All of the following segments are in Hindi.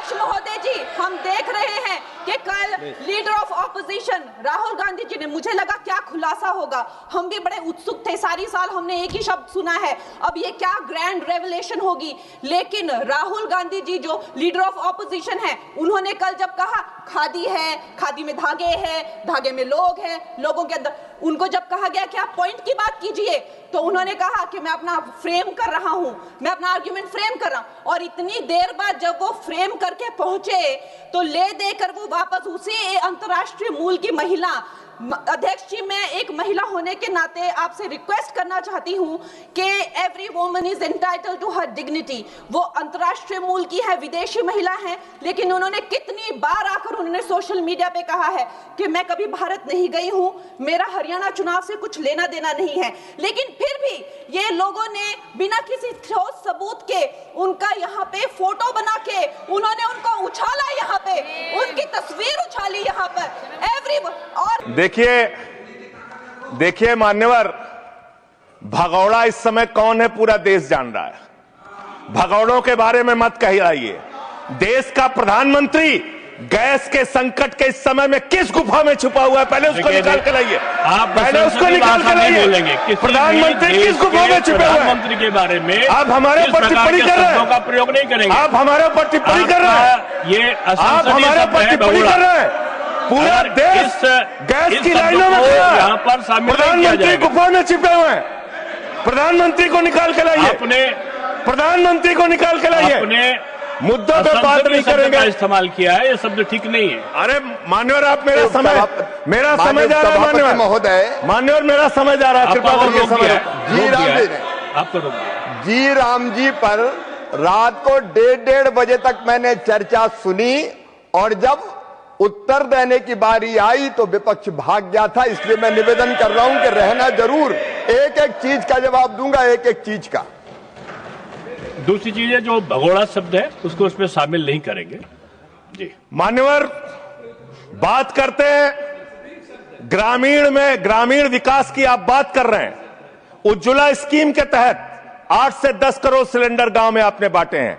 अध्यक्ष महोदय जी, हम देख रहे हैं कि कल leader of opposition Rahul Gandhi ji ने, मुझे लगा क्या खुलासा होगा, हम भी बड़े उत्सुक थे, सारी साल हमने एक ही शब्द सुना है, अब ये क्या ग्रैंड रेवलेशन होगी। लेकिन राहुल गांधी जी जो लीडर ऑफ ऑपोजिशन है, उन्होंने कल जब कहा खादी है, खादी में धागे हैं, धागे में लोग हैं, लोगों के अंदर, उनको जब कहा गया कि आप पॉइंट की बात कीजिए, तो उन्होंने कहा कि मैं अपना फ्रेम कर रहा हूं, मैं अपना आर्ग्यूमेंट फ्रेम कर रहा हूं। और इतनी देर बाद जब वो फ्रेम करके पहुंचे तो ले देकर वो वापस उसी अंतर्राष्ट्रीय मूल की महिला, अध्यक्ष जी, मैं एक महिला होने के नाते आपसे रिक्वेस्ट करना चाहती हूं कि every woman is entitled to her dignity. वो अंतर्राष्ट्रीय मूल की है, विदेशी महिला है, लेकिन उन्होंने कितनी बार आकर उन्होंने सोशल मीडिया पे कहा है कि मैं कभी भारत नहीं गई हूं, मेरा हरियाणा चुनाव से कुछ लेना देना नहीं है। लेकिन फिर भी ये लोगों ने बिना किसी ठोस सबूत के उनका यहाँ पे फोटो बना के उन्होंने उनको उछाला, यहाँ पे उनकी तस्वीर उछाली यहाँ पर एवरी। और देखिए मान्यवर, भगौड़ा इस समय कौन है पूरा देश जान रहा है। भगौड़ों के बारे में मत कहिए। देश का प्रधानमंत्री गैस के संकट के इस समय में किस गुफा में छुपा हुआ है, पहले उसको निकाल के लाइए। पहले उसको निकाल के लाइए। प्रधानमंत्री किस गुफा में छुपे हुए हैं? प्रधानमंत्री के बारे में आप हमारे ऊपर टिप्पणी कर रहे हैं, का प्रयोग नहीं करेंगे। आप हमारे ऊपर टिप्पणी कर रहे हैं, ये आप हमारे ऊपर टिप्पणी कर रहे हैं। पूरा देश गैस की लाइनों में खड़ा है, यहाँ पर प्रधानमंत्री गुफा में छिपे हुए हैं। प्रधानमंत्री को निकाल के लाइए, प्रधानमंत्री को निकाल के लाइए। मुद्दों पे बात नहीं करेंगे। इस्तेमाल किया है, ये शब्द ठीक नहीं है। अरे मान्यवर, आप मेरा समय जा रहा है मान्यवर महोदय, मान्यवर मेरा समय जा रहा है, कृपा करके समय। जी राम जी ने आपको जी राम जी पर रात को 1:30 बजे तक मैंने चर्चा सुनी, और जब उत्तर देने की बारी आई तो विपक्ष भाग गया था। इसलिए मैं निवेदन कर रहा हूं कि रहना जरूर, एक एक चीज का जवाब दूंगा, एक एक चीज का। दूसरी चीज है, जो भगोड़ा शब्द है उसको उसमें शामिल नहीं करेंगे। जी मान्यवर, बात करते हैं ग्रामीण विकास की, आप बात कर रहे हैं। उज्ज्वला स्कीम के तहत 8 से 10 करोड़ सिलेंडर गांव में आपने बांटे हैं,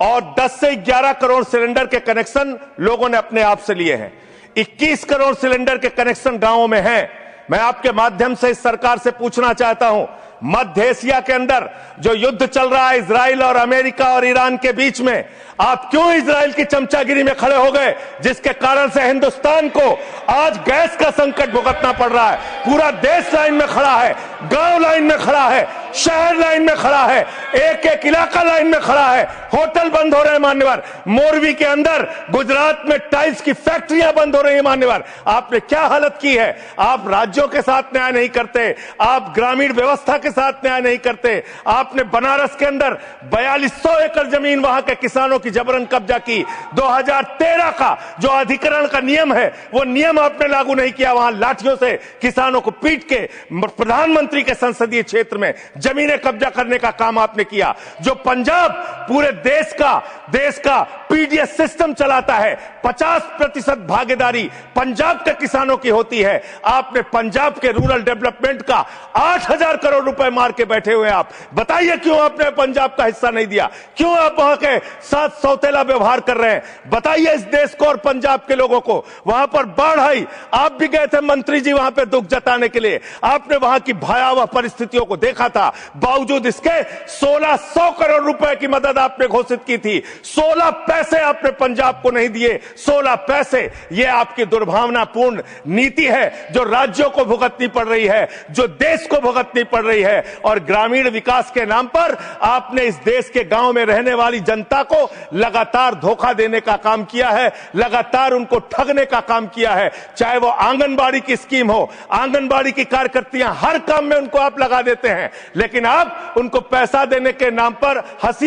और 10 से 11 करोड़ सिलेंडर के कनेक्शन लोगों ने अपने आप से लिए हैं। 21 करोड़ सिलेंडर के कनेक्शन गांवों में हैं। मैं आपके माध्यम से इस सरकार से पूछना चाहता हूं, मध्य एशिया के अंदर जो युद्ध चल रहा है इजराइल और अमेरिका और ईरान के बीच में, आप क्यों इजराइल की चमचागिरी में खड़े हो गए, जिसके कारण से हिंदुस्तान को आज गैस का संकट भुगतना पड़ रहा है। पूरा देश लाइन में खड़ा है, गांव लाइन में खड़ा है, शहर लाइन में खड़ा है, एक एक इलाका लाइन में खड़ा है। होटल बंद हो रहे हैं मान्यवर, मोरवी के अंदर गुजरात में टाइल्स की फैक्ट्रियां बंद हो रही है मान्यवर। आपने क्या हालत की है। आप राज्यों के साथ न्याय नहीं करते, आप ग्रामीण व्यवस्था के साथ न्याय नहीं करते। आपने बनारस के अंदर 4200 एकड़ जमीन वहां के किसानों की जबरन कब्जा की। 2013 का जो अधिकरण का नियम है, वो नियम आपने लागू नहीं किया। वहां लाठियों से किसानों को पीट के प्रधानमंत्री के संसदीय क्षेत्र में जमीनें कब्जा करने का काम आपने किया। जो पंजाब पूरे देश का पीडीएस सिस्टम चलाता है, 50% भागीदारी पंजाब के किसानों की होती है। आपने पंजाब के रूरल डेवलपमेंट का 8000 करोड़ रुपए मार के बैठे हुए। आप बताइए क्यों आपने पंजाब का हिस्सा नहीं दिया, क्यों आप वहां के साथ सौतेला व्यवहार कर रहे हैं। बताइए इस देश को और पंजाब के लोगों को। वहां पर बाढ़ आई, आप भी गए थे मंत्री जी वहां पे दुख जताने के लिए। आपने वहां की भयावह परिस्थितियों को देखा था। बावजूद इसके 1600 करोड़ रुपए की मदद आपने घोषित की थी, 16 पैसे आपने पंजाब को नहीं दिए। 16 पैसे, यह आपकी दुर्भावनापूर्ण नीति है जो राज्यों को भुगतनी पड़ रही है, जो देश को भुगतनी पड़ रही है। और ग्रामीण विकास के नाम पर आपने इस देश के गांव में रहने वाली जनता को लगातार धोखा देने का काम किया है, लगातार उनको ठगने का काम किया है। चाहे वो आंगनबाड़ी की स्कीम हो, आंगनबाड़ी की कार्यकर्तियां, हर काम में उनको आप लगा देते हैं, लेकिन आप उनको पैसा देने के नाम पर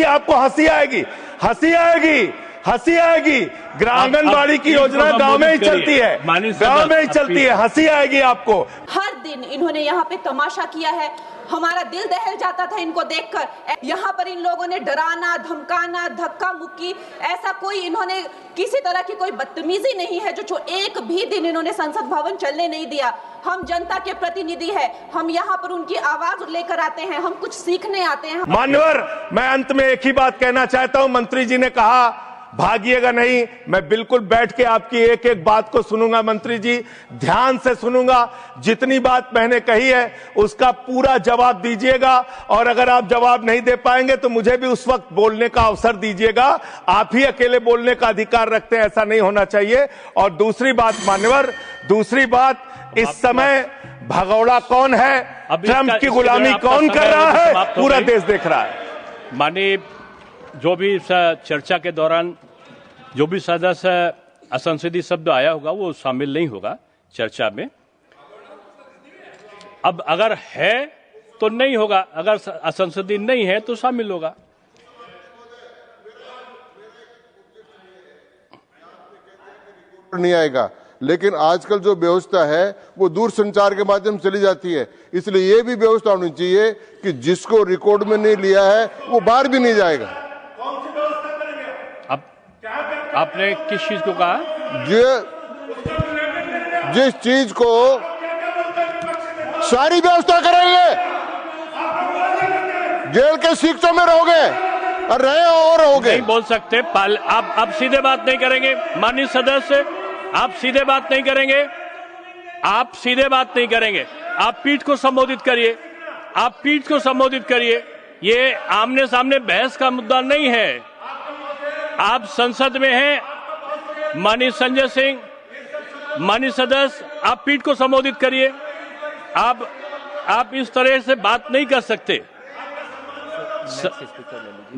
आपको हंसी आएगी, हंसी आएगी, हंसी आएगी। आंगनबाड़ी की योजना गांव में ही चलती है, गांव में ही चलती है, हंसी आएगी आपको। हर दिन इन्होंने यहाँ पे तमाशा किया है, हमारा दिल दहल जाता था इनको देखकर। यहाँ पर इन लोगों ने डराना, धमकाना, धक्का मुक्की, ऐसा कोई इन्होंने किसी तरह की कोई बदतमीजी नहीं है जो एक भी दिन इन्होंने संसद भवन चलने नहीं दिया। हम जनता के प्रतिनिधि हैं, हम यहाँ पर उनकी आवाज लेकर आते हैं, हम कुछ सीखने आते हैं। मान्यवर, मैं अंत में एक ही बात कहना चाहता हूँ। मंत्री जी ने कहा भागिएगा नहीं। मैं बिल्कुल बैठ के आपकी एक एक बात को सुनूंगा मंत्री जी, ध्यान से सुनूंगा। जितनी बात मैंने कही है उसका पूरा जवाब दीजिएगा, और अगर आप जवाब नहीं दे पाएंगे तो मुझे भी उस वक्त बोलने का अवसर दीजिएगा। आप ही अकेले बोलने का अधिकार रखते हैं, ऐसा नहीं होना चाहिए। और दूसरी बात मान्यवर, दूसरी बात, इस समय भगोड़ा कौन है, ट्रंप की गुलामी कौन कर रहा है, पूरा देश देख रहा है। माननीय, जो भी चर्चा के दौरान जो भी सदस्य असंसदीय शब्द आया होगा वो शामिल नहीं होगा चर्चा में। अब अगर है तो नहीं होगा, अगर असंसदीय नहीं है तो शामिल होगा। नहीं आएगा, लेकिन आजकल जो व्यवस्था है वो दूर संचार के माध्यम से चली जाती है, इसलिए ये भी व्यवस्था होनी चाहिए कि जिसको रिकॉर्ड में नहीं लिया है वो बाहर भी नहीं जाएगा। अब आपने किस चीज को कहा? जिस चीज को सारी व्यवस्था करेंगे, जेल के शिक्षों में रहोगे और रहे और रहोगे। नहीं बोल सकते, आप सीधे बात नहीं करेंगे माननीय सदस्य, आप सीधे बात नहीं करेंगे, आप सीधे बात नहीं करेंगे। आप पीठ को संबोधित करिए, आप पीठ को संबोधित करिए। ये आमने सामने बहस का मुद्दा नहीं है। आप संसद में हैं माननीय संजय सिंह, माननीय सदस्य, आप पीठ को संबोधित करिए। आप इस तरह से बात नहीं कर सकते।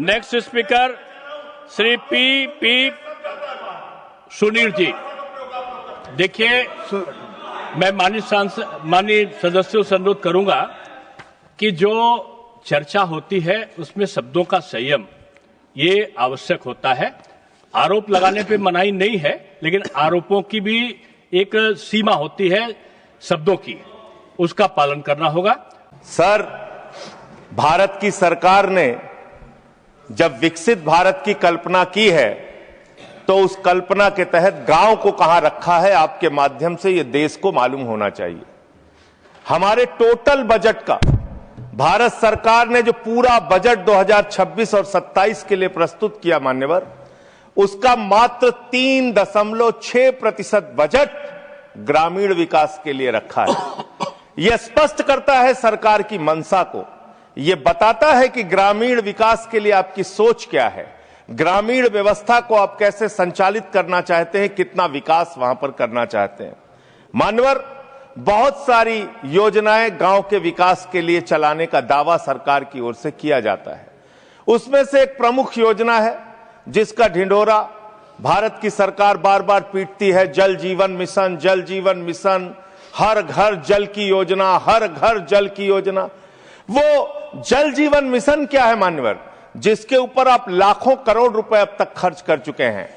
Next speaker Shri P Sunil ji. देखिए, मैं माननीय सदस्यों से अनुरोध करूंगा कि जो चर्चा होती है उसमें शब्दों का संयम ये आवश्यक होता है। आरोप लगाने पे मनाही नहीं है, लेकिन आरोपों की भी एक सीमा होती है शब्दों की, उसका पालन करना होगा। सर, भारत की सरकार ने जब विकसित भारत की कल्पना की है तो उस कल्पना के तहत गांव को कहां रखा है, आपके माध्यम से यह देश को मालूम होना चाहिए। हमारे टोटल बजट का भारत सरकार ने जो पूरा बजट 2026 और 27 के लिए प्रस्तुत किया मान्यवर, उसका मात्र 3.6% बजट ग्रामीण विकास के लिए रखा है। यह स्पष्ट करता है सरकार की मंशा को, यह बताता है कि ग्रामीण विकास के लिए आपकी सोच क्या है, ग्रामीण व्यवस्था को आप कैसे संचालित करना चाहते हैं, कितना विकास वहां पर करना चाहते हैं। मान्यवर, बहुत सारी योजनाएं गांव के विकास के लिए चलाने का दावा सरकार की ओर से किया जाता है। उसमें से एक प्रमुख योजना है जिसका ढिंढोरा भारत की सरकार बार बार पीटती है, जल जीवन मिशन, जल जीवन मिशन, हर घर जल की योजना, हर घर जल की योजना। वो जल जीवन मिशन क्या है मान्यवर, जिसके ऊपर आप लाखों करोड़ रुपए अब तक खर्च कर चुके हैं।